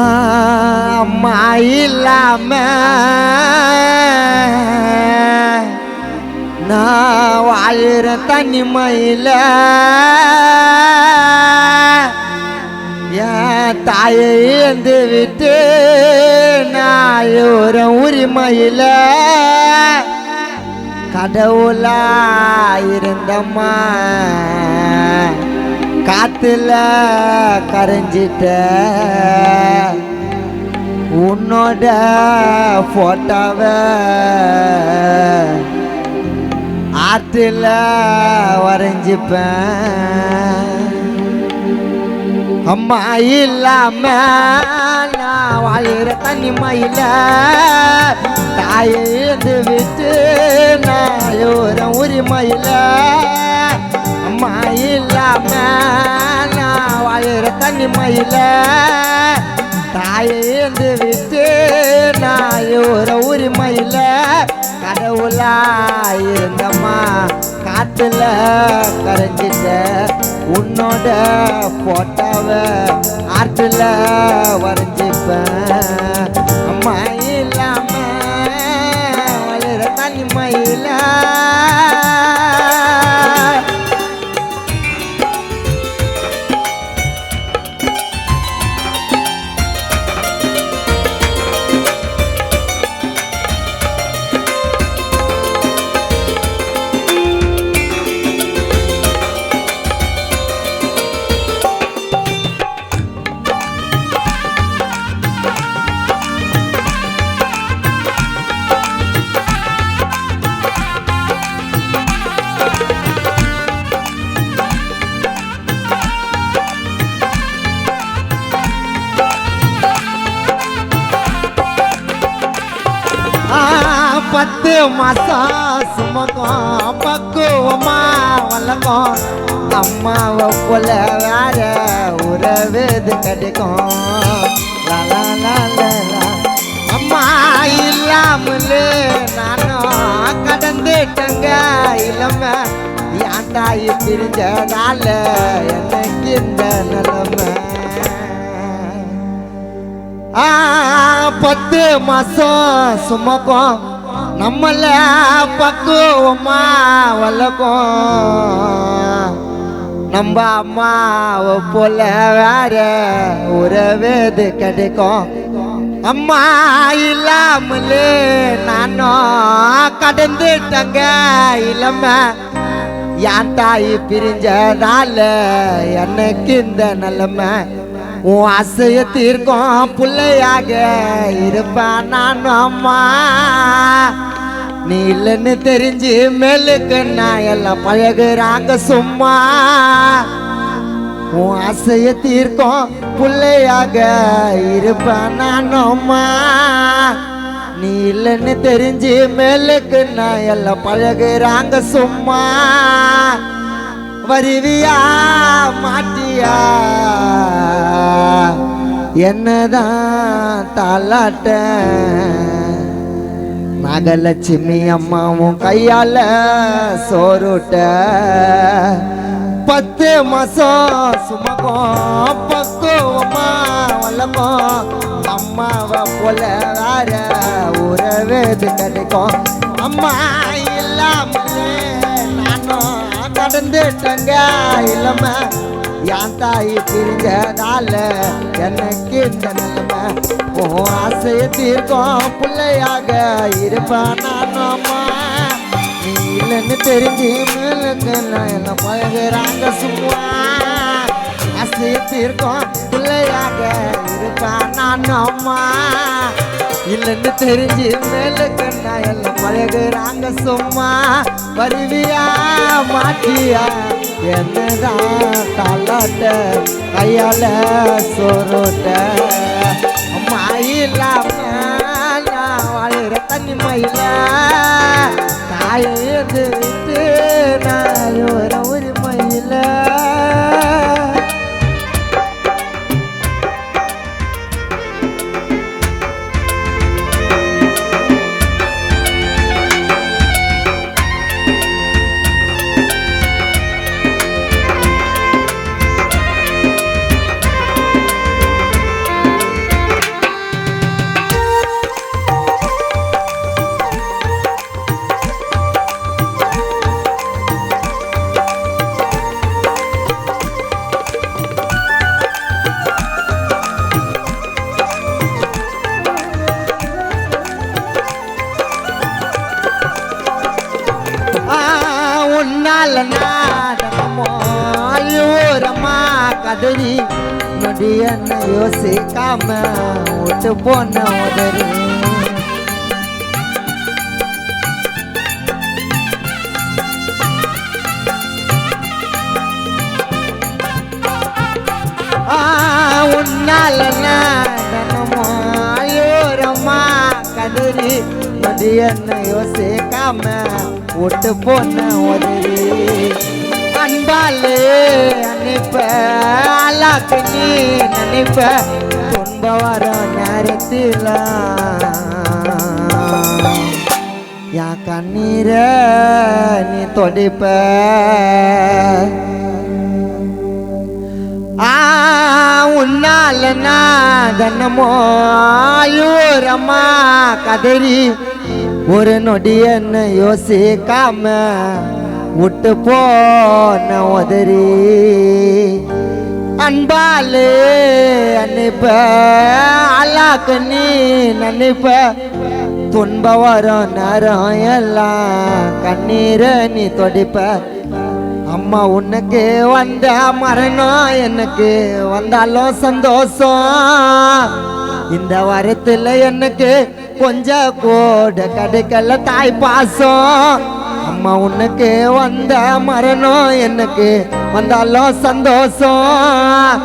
அம்மா இல்லாம நான் வாழுற தனிமையில் என் தாயை இழந்து விட்டு நான் ஒரு உரிமையில் கடவுளா இருந்தம்மா காத்துல கரைஞ்சிட்ட உன்னோட போட்டோவை ஆற்றுல வரைஞ்சிப்பேன் அம்மா இல்லாம நான் வாழுற தனிமையில் தாயை இழந்து விட்டு நான் ஒரு உரிமையில் அம்மா இல்லாம நான் வாழுற தனிமையில் தாயை இழந்து விட்டு நான் ஒரு உரிமையில் கடவுளா இருந்தம்மா காத்துல கரைஞ்சிட்ட உன்னோட போட்டோவை ஆற்றுல வரைஞ்சிப்பேன் அம்மா இல்லாம வளர தனிமையில் பத்து மாசம் சுமக்கும் பக்குவமா வளர்க்கும் அம்மாவை போல வேற உறவுது கிடைக்கும் அம்மா இல்லாமலே நானும் கடந்துட்டங்க இளம என் தாய் பிரிஞ்சதால எனக்கு இந்த நிலைமை பத்து மாசம் சுமக்கும் நம்மள பக்குவமா வளர்க்கும் நம்ம அம்மாவை போல வேற உறவுது கிடைக்கும் அம்மா இல்லாமலே நானும் கடந்துட்டங்க இளம என் தாய் பிரிஞ்சதால எனக்கு இந்த நிலைமை உன் ஆசைய தீர்க்கும் பிள்ளையாக இருப்பான் நான் அம்மா நீ இல்லைன்னு தெரிஞ்சு மேலுக்கு நான் எல்லாம் பழகுறாங்க சும்மா உன் ஆசைய தீர்க்கும் பிள்ளையாக இருப்பான் நான் அம்மா நீ இல்லைன்னு தெரிஞ்சு மேலுக்கு நான் எல்லாம் பழகுறாங்க சும்மா வருவியா மாட்டியா என்னதான் தாலாட்ட நாகலட்சுமி அம்மாவும் கையால சோறுட்ட பத்து மாசம் சுமக்கும் பக்குவமா வளர்க்கும் அம்மாவை போல வேற உறவுது கிடைக்கும் அம்மா இல்லாமலே நானும் கடந்துட்டங்க இளம என் தாய் பிரிஞ்சதால எனக்கு இந்த நிலைமை உன் ஆசைய தீர்க்கும் பிள்ளையாக இருப்பான் நானும்மா நீ இல்லைன்னு தெரிஞ்சு மேலுக்கு நான் என்ன பழகுறாங்க சும்மா ஆசைய தீர்க்கும் பிள்ளையாக இருப்பான் நானும்மா இல்லைன்னு தெரிஞ்சு மேலுக்கு நான் எல்லாம் பழகுறாங்க சும்மா வருவியா மாட்டியா என்னதான் தாலாட்ட கையால சோறுட்ட அம்மா இல்லாம நான் வாழுற தனிமையில் தாயை விட்டு நான் ஒரு உரிமையில் கதறி நொடி என்ன யோசிக்காம விட்டு போன உதறி உன்னால தினமோரமா கதறி நொடி என்ன யோசிக்காம விட்டு போன உதறி அன்பாலே அனுப்ப அல்லாக்கு நீ நினைப்ப துன்ப வர நேரத்தில் யா கண்ணீர நீ தொடிப்ப உன்னால தினமோ ஆயூரமா கதறி ஒரு நொடி என்ன யோசிக்காம விட்டு போன உதறி அன்பாலே அனுப்ப அல்லாக்கு நீ நினைப்ப துன்ப வரும் நேரம் எல்லாம் கண்ணீர நீ தொடிப்ப அம்மா உனக்கு வந்த மரணம் எனக்கு வந்தாலும் சந்தோஷம் இந்த வாரத்தில் எனக்கு கொஞ்சம் கூட கிடைக்கல தாய் பாசம் அம்மா உனக்கு வந்த மரணம் எனக்கு வந்தாலும் சந்தோஷம்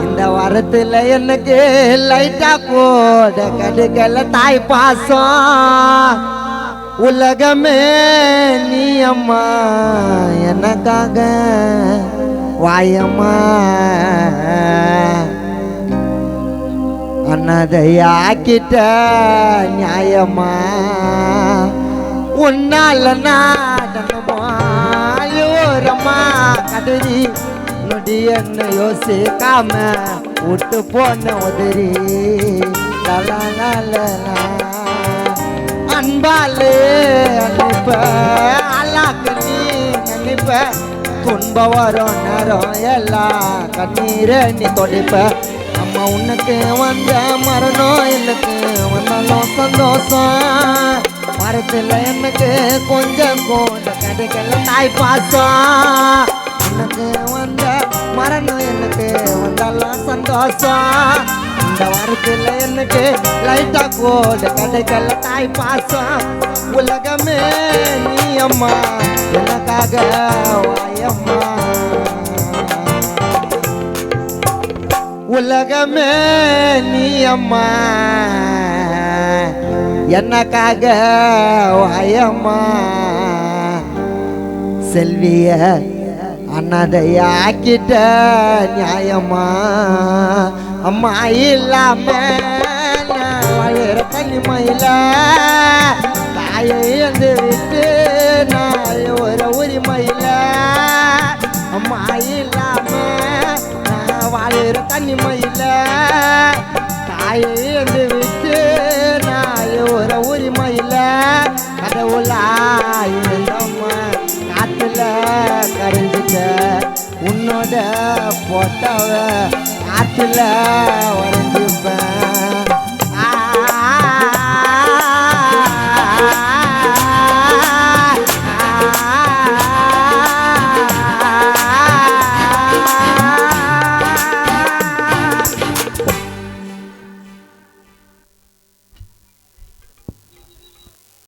இந்த வாரத்தில் எனக்கு லைட்டா கூட கிடைக்கல தாய் பாசம் உலகமே நீ அம்மா எனக்காக வாயம்மா அண்ணதையாக்கிட்ட நியாயமா உன்னால நாடனமாயோரமா கதறி நொடி என்ன யோசிக்காம விட்டு போன உதறி அன்பாலே அனுப்ப அல்லாக்கு நீ நினைப்ப துன்ப வரும் நேரம் எல்லாம் கண்ணீர நீ தொடிப்ப அம்மா உனக்கு வந்த மரணம் எனக்கு வந்தாலும் சந்தோஷம் மரத்தில் எனக்கு கொஞ்சம் கூட கிடைக்கல தாய் பாசம் உனக்கு வந்த மரணம் எனக்கு வந்தாலும் சந்தோஷம் இந்த வாரத்தில் எனக்கு லைட்டா கூட கிடைக்கல தாய் பாசம் உலகமே நீ அம்மா எனக்காக வாயம்மா உலகமே நீ அம்மா எனக்காக வாயம்மா செல்விய அண்ணதையாக்கிட்ட நியாயமா அம்மா இல்லாம நான் வாழற தனிமையில தாயை வந்து விட்டு நான் ஒரு உரிமையில அம்மா இல்லாம நான் வாழற தனிமையில தாயை வந்து விட்டு நான் ஒரு உரிமையில கடவுளாயிருந்தம்மா காத்துல கரைஞ்சிட்ட உன்னோட போட்டவ காத்துல